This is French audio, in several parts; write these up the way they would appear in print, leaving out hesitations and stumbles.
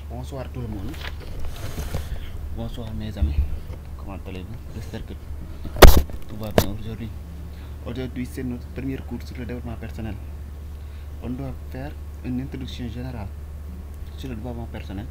Bonsoir tout le monde. Bonsoir mes amis. Comment allez-vous? J'espère que tout va bien aujourd'hui. Aujourd'hui, c'est notre premier cours sur le développement personnel. On doit faire une introduction générale sur le développement personnel.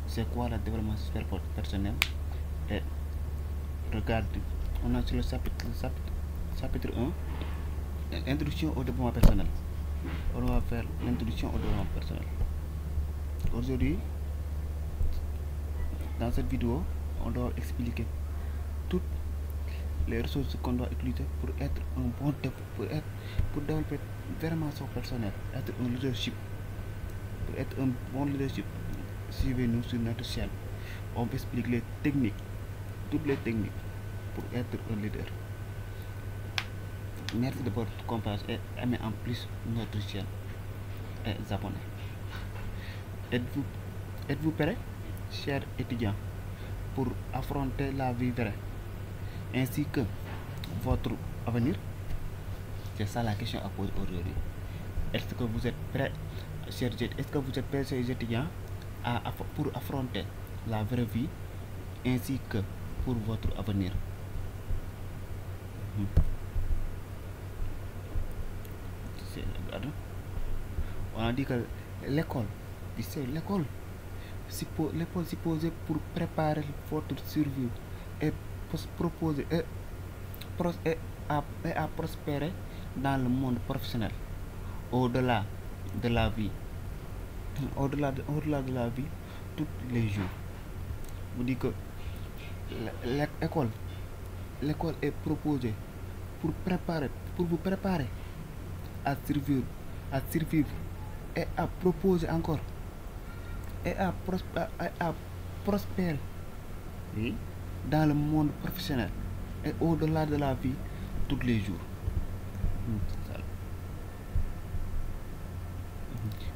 C'est quoi le développement personnel? Et regarde, on a sur le chapitre 1, introduction au développement personnel. On va faire l'introduction au développement personnel. Aujourd'hui, dans cette vidéo, on doit expliquer toutes les ressources qu'on doit utiliser pour être un bon pour développer vraiment son personnel, être un leadership. Pour être un bon leadership, suivez-nous sur notre chaîne. On explique les techniques, toutes les techniques pour être un leader. Merci de votre compréhension et aimez en plus notre chaîne et abonnez. Êtes-vous prêts, chers étudiants, pour affronter la vie vraie ainsi que votre avenir? C'est ça la question à poser aujourd'hui. Est-ce que vous êtes prêts, chers étudiants, pour affronter la vraie vie ainsi que pour votre avenir? On a dit que l'école supposée pour préparer votre survie et proposer à prospérer dans le monde professionnel au-delà de la vie, au-delà de la vie tous les jours. Vous dites que l'école est proposée pour vous préparer à survivre et à proposer encore et à prospérer dans le monde professionnel et au-delà de la vie tous les jours.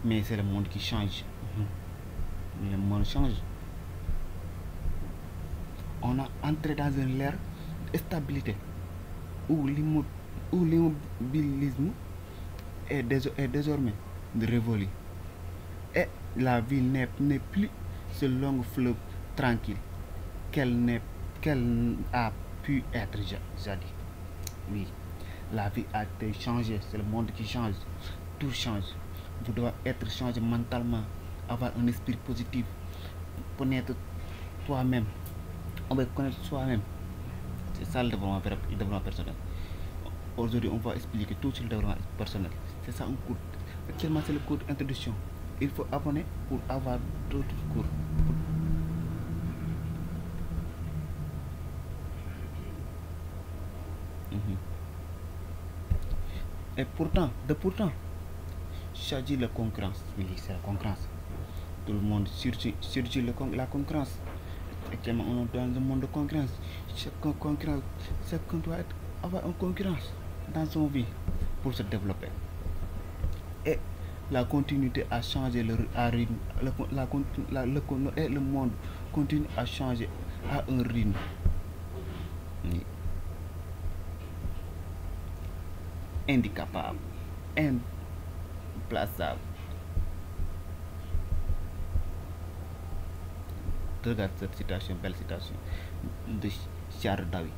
Mais c'est le monde qui change. Le monde change. On a entré dans une ère de stabilité où l'immobilisme est désormais révolu. Et la vie n'est plus ce long fleuve tranquille qu'elle a pu être jadis. Oui, la vie a été changée, c'est le monde qui change, tout change. Vous devez être changé mentalement, avoir un esprit positif, connaître toi-même. On va connaître soi-même. C'est ça le développement personnel. Aujourd'hui, on va expliquer tout sur le développement personnel. C'est ça un cours. Actuellement, c'est le cours d'introduction. Il faut abonner pour avoir d'autres cours. Et pourtant, s'agit de la concurrence. Oui, c'est la concurrence. Tout le monde surgit la concurrence. Actuellement, on est dans un monde de concurrence. Chacun doit avoir une concurrence dans son vie pour se développer. Et la continuité a changé le monde continue à changer à un rythme. Indicapable, implaçable. Regarde cette citation, belle citation de Charles Darwin.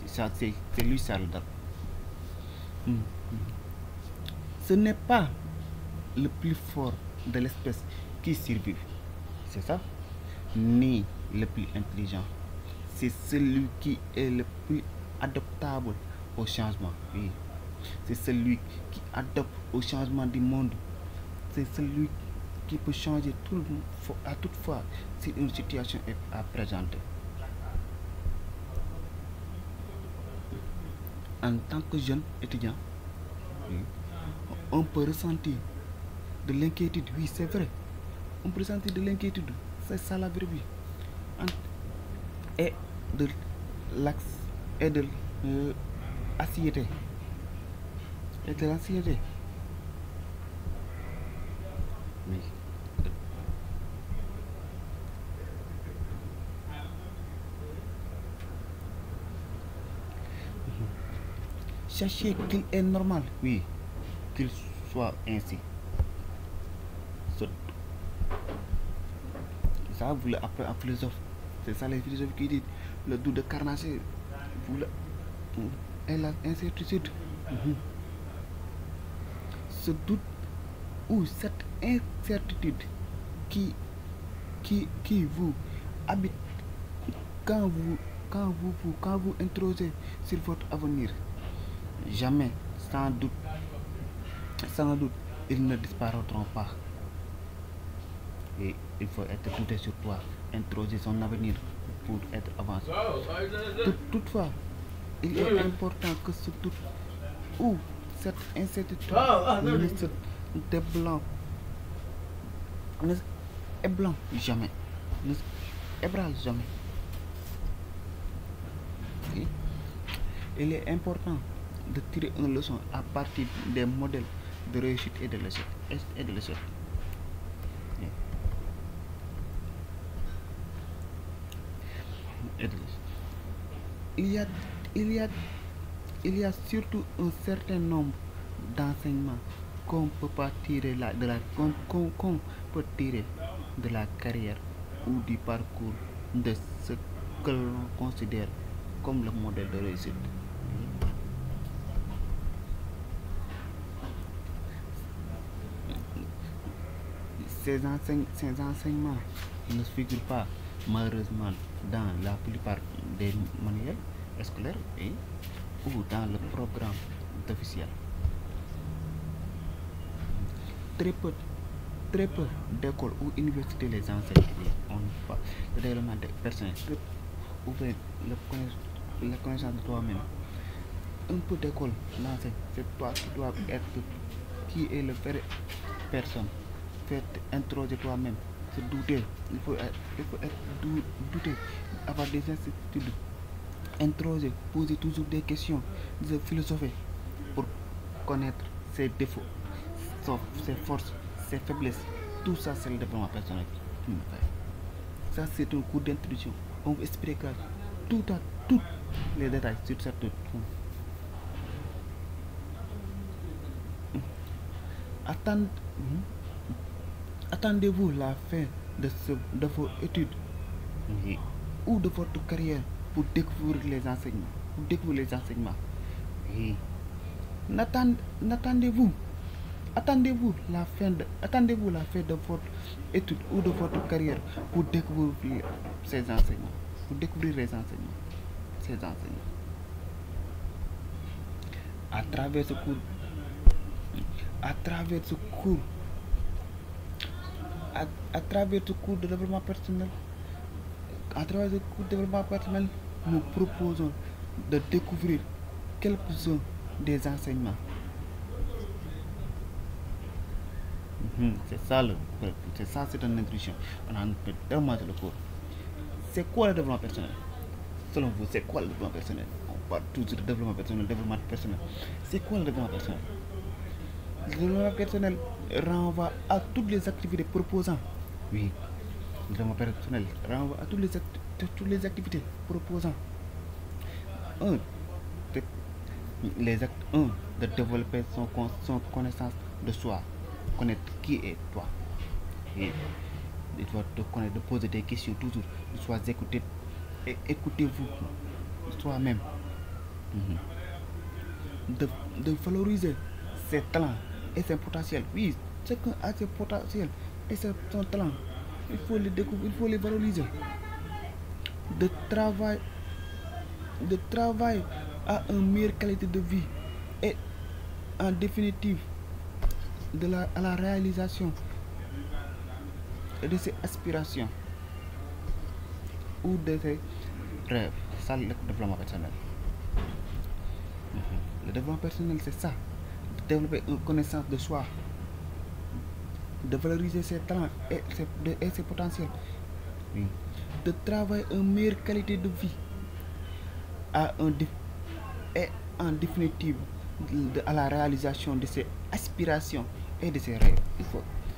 C'est lui Charles Darwin. Ce n'est pas le plus fort de l'espèce qui survive, c'est ça, ni le plus intelligent. C'est celui qui est le plus adaptable au changement. Oui. C'est celui qui adapte au changement du monde. C'est celui qui peut changer à toute fois si une situation est à présenter. En tant que jeune étudiant, on peut ressentir de l'inquiétude. Oui, c'est vrai. On peut ressentir de l'inquiétude. C'est ça la vraie vie. Et de l'anxiété. Et de l'anxiété. Oui. Sachez qu'il est normal, oui, qu'il soit ainsi. ça, vous l'appelez un philosophe. C'est ça les philosophes qui disent. Le doute de carnage, vous le, et l'incertitude. Ce doute ou cette incertitude qui, qui vous habite quand vous interrogez sur votre avenir. Jamais, sans doute, ils ne disparaîtront pas. Et il faut être douté sur toi, interroger son avenir pour être avancé. Toutefois, il est important que ce doute ou cette incertitude ne se déblanc, ne ébranle jamais, ne ébranle jamais. Okay? Il est important de tirer une leçon à partir des modèles de réussite et de l'échec. Il y a, il y a, il y a surtout un certain nombre d'enseignements qu'on peut pas tirer qu'on peut tirer de la carrière ou du parcours de ce que l'on considère comme le modèle de réussite. Ces enseignements ne figurent pas malheureusement dans la plupart des manuels scolaires ou dans le programme officiel. Très peu d'écoles ou universités les enseignent. On pas le développement personnel ou bien la connaissance de toi-même. Un peu d'école l'enseigne. C'est toi qui dois être qui est le vrai personne. Faites interroger toi-même, se douter, il faut être douter, avoir des incertitudes, interroger, poser toujours des questions, de philosopher pour connaître ses défauts, ses forces, ses faiblesses. Tout ça, c'est le développement personnel. Ça, c'est un cours d'introduction. On vous expliquera tous les détails sur cette Attendez-vous la fin de vos études ou de votre carrière pour découvrir les enseignements. N'attendez-vous attendez-vous la fin de votre étude ou de votre carrière pour découvrir ces enseignements, pour découvrir ces enseignements. À travers ce cours, à travers ce cours de développement personnel, nous proposons de découvrir quelques-uns des enseignements. C'est ça, c'est une introduction. On a tellement de le cours. C'est quoi le développement personnel? Selon vous, c'est quoi le développement personnel? On parle toujours de développement personnel. C'est quoi le développement personnel? Le développement personnel renvoie à toutes les activités proposant. Oui, le développement personnel renvoie à toutes les activités proposant. De développer son connaissance de soi, connaître qui est toi. Et il doit te connaître, de poser des questions toujours, de soit écouter et écoutez-vous soi-même. De valoriser ses talents et ses potentiels. Oui, chacun a ses potentiels et son talent. Il faut les découvrir, il faut les valoriser. De travail à une meilleure qualité de vie et en définitive à la réalisation de ses aspirations ou de ses rêves. C'est ça le développement personnel. Le développement personnel, c'est ça. De développer une connaissance de soi, de valoriser ses talents et ses potentiels. Oui. De travailler une meilleure qualité de vie et en définitive à la réalisation de ses aspirations et de ses rêves.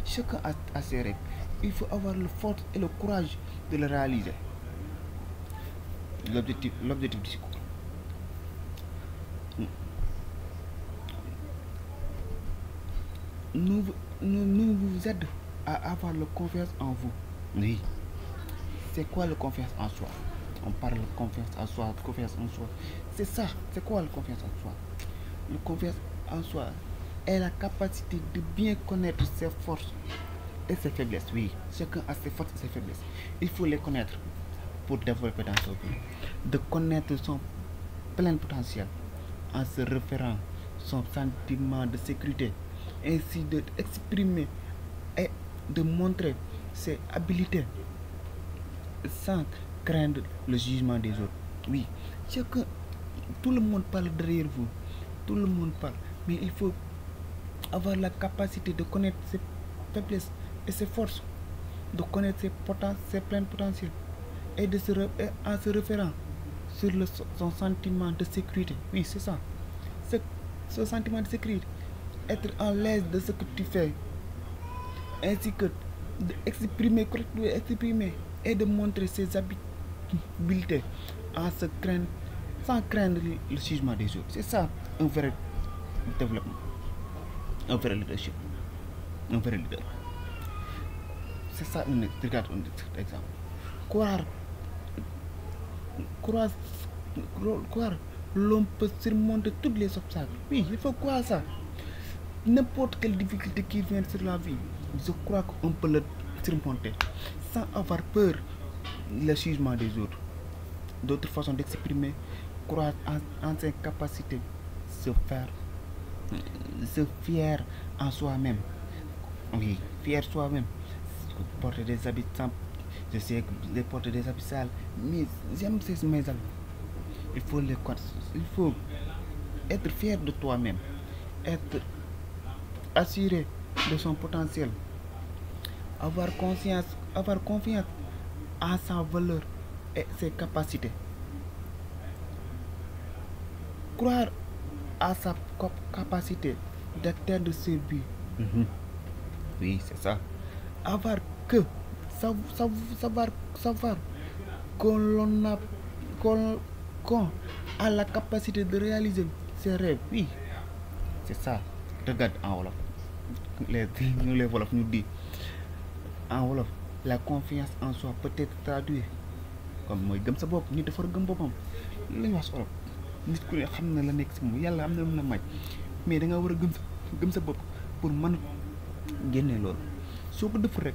Chacun a ses rêves. Il faut avoir le force et le courage de le réaliser. L'objectif du cours. Nous vous aide à avoir la confiance en vous. Oui. c'est quoi la confiance en soi? On parle de confiance en soi, confiance en soi. C'est ça, c'est quoi la confiance en soi? La confiance en soi est la capacité de bien connaître ses forces et ses faiblesses. Oui, chacun a ses forces et ses faiblesses. Il faut les connaître pour développer dans sa vie. De connaître son plein potentiel en se référant son sentiment de sécurité, ainsi d'exprimer et de montrer ses habiletés sans craindre le jugement des autres. Oui, chacun, tout le monde parle derrière vous, tout le monde parle, mais il faut avoir la capacité de connaître ses faiblesses et ses forces, de connaître ses pleins potentiels et en se référant sur son sentiment de sécurité. Oui, c'est ça. Ce sentiment de sécurité, être en l'aise de ce que tu fais, ainsi que d'exprimer correctement, exprimer et de montrer ses habiletés sans craindre le jugement des autres. C'est ça un vrai développement, un vrai leadership, un vrai leader. C'est ça regarde un exemple. Croire, l'homme peut surmonter tous les obstacles. Oui, il faut croire ça. N'importe quelle difficulté qui vient sur la vie, je crois qu'on peut le surmonter sans avoir peur le jugement des autres. D'autres façons d'exprimer, croire en ses capacités, se fier en soi-même. Oui, fier soi-même. Porter des habits simples, je sais que porter des habits sales, mais j'aime mes habits. Il faut être fier de toi-même, être assuré de son potentiel, avoir confiance en sa valeur et ses capacités, croire à sa capacité d'atteindre ses buts. Oui, c'est ça. Avoir que savoir qu'on a la capacité de réaliser ses rêves. Oui, c'est ça. Regarde en wolof, les wolofs nous disent en wolof, la confiance en soi peut être traduite comme mooy gëm sa bopp. Nit dafa gëm boppam. Li ñu wax si wolof, nit ku ne xam na la nekk si moom, yàlla am na lu la may, mais da nga war a gëm sa bopp pour mën génne loolu. soo ko deful rek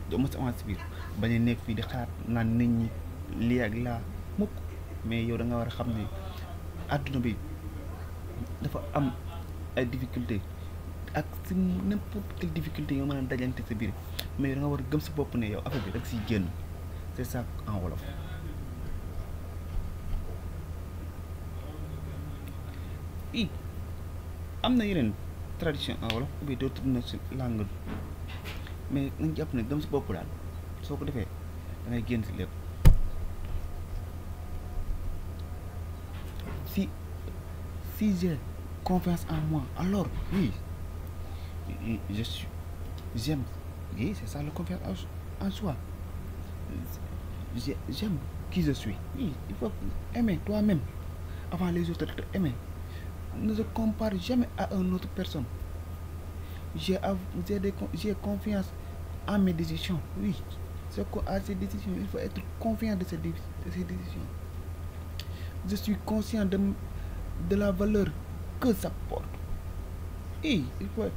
doo mës a avancé biir bañ a nekk fii di xaar naan nit ñi lii ak laa mukk, mais yow da nga war a xam ne àdduna bi dafa am ay difficulté ak si n'importe quelle difficulté yoo mën a dajante sa biir, mais yow da nga war a gëm sa bopp ne yow affaire bi rek siy génn. C'est ça en wolof. i am na yeneen tradition en wolof ou bien d'autres langues, mais nañ jàpp ne gëm sa bopp daal soo ko defee da ngay génn si lépp. Si j'ai confiance en moi, alors oui, j'aime. Oui, c'est ça la confiance en soi. J'aime qui je suis. Oui, il faut aimer toi-même avant les autres de aimer. Ne se compare jamais à une autre personne. J'ai confiance en mes décisions. Oui, à ces décisions, il faut être confiant de ces décisions. Je suis conscient de la valeur que ça porte. Et il faut être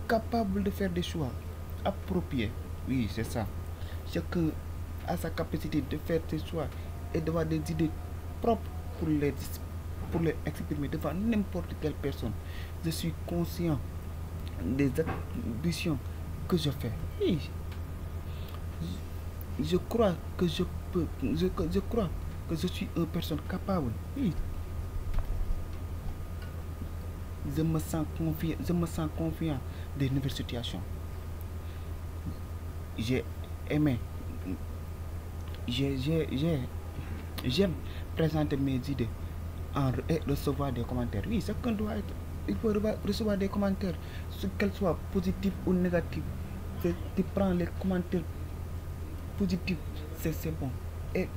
capable de faire des choix appropriés. Oui, c'est ça. Chacun a sa capacité de faire ses choix et d'avoir des idées propres pour les exprimer devant n'importe quelle personne. Je suis conscient des ambitions que je fais. Oui. Je crois que je crois que je suis une personne capable. Oui. Je me sens confiant des nouvelles situations. J'aime présenter mes idées et recevoir des commentaires. Oui, chacun doit être. Il faut recevoir des commentaires, qu'elles soient positifs ou négatifs. Tu prends les commentaires positifs, c'est bon. Et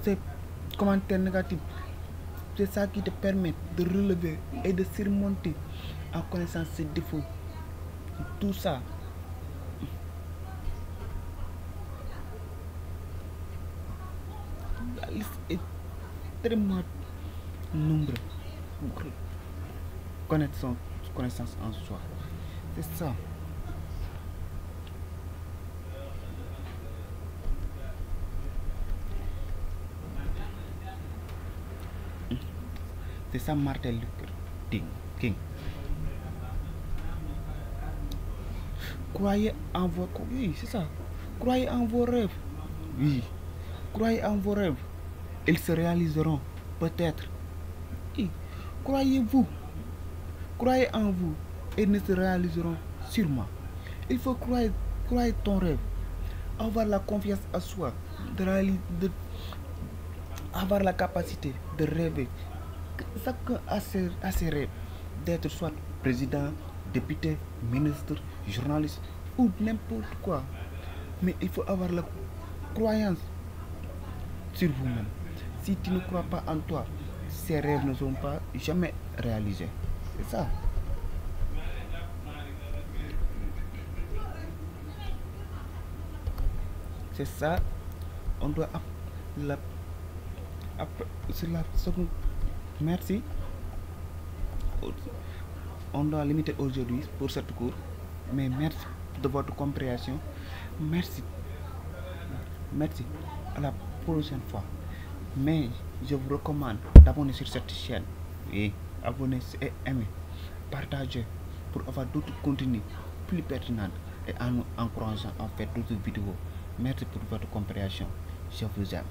ces commentaires négatifs, c'est ça qui te permet de relever et de surmonter en connaissant ses défauts. Tout ça ils est extrêmement nombreux pour connaître son connaissance en soi. C'est ça. C'est ça Martin Luther King. Croyez en vos... Oui, c'est ça. Croyez en vos rêves. Oui. Croyez en vos rêves. Ils se réaliseront. Peut-être. Oui. Croyez-vous. Croyez en vous. Ils ne se réaliseront sûrement. Il faut croire ton rêve. Avoir la confiance en soi. Avoir la capacité de rêver. Chacun a ses rêves. D'être soit président, député, ministre, journaliste ou n'importe quoi. Mais il faut avoir la croyance sur vous-même. Si tu ne crois pas en toi, ces rêves ne seront pas jamais réalisés. C'est ça. C'est ça. On doit la, c'est la seconde. Merci. On doit limiter aujourd'hui pour cette cours. Mais merci de votre compréhension. Merci. Merci. À la prochaine fois. Mais je vous recommande d'abonner sur cette chaîne. Et abonner et aimer. Partagez pour avoir d'autres contenus plus pertinents et en encourageant en fait d'autres vidéos. Merci pour votre compréhension. Je vous aime.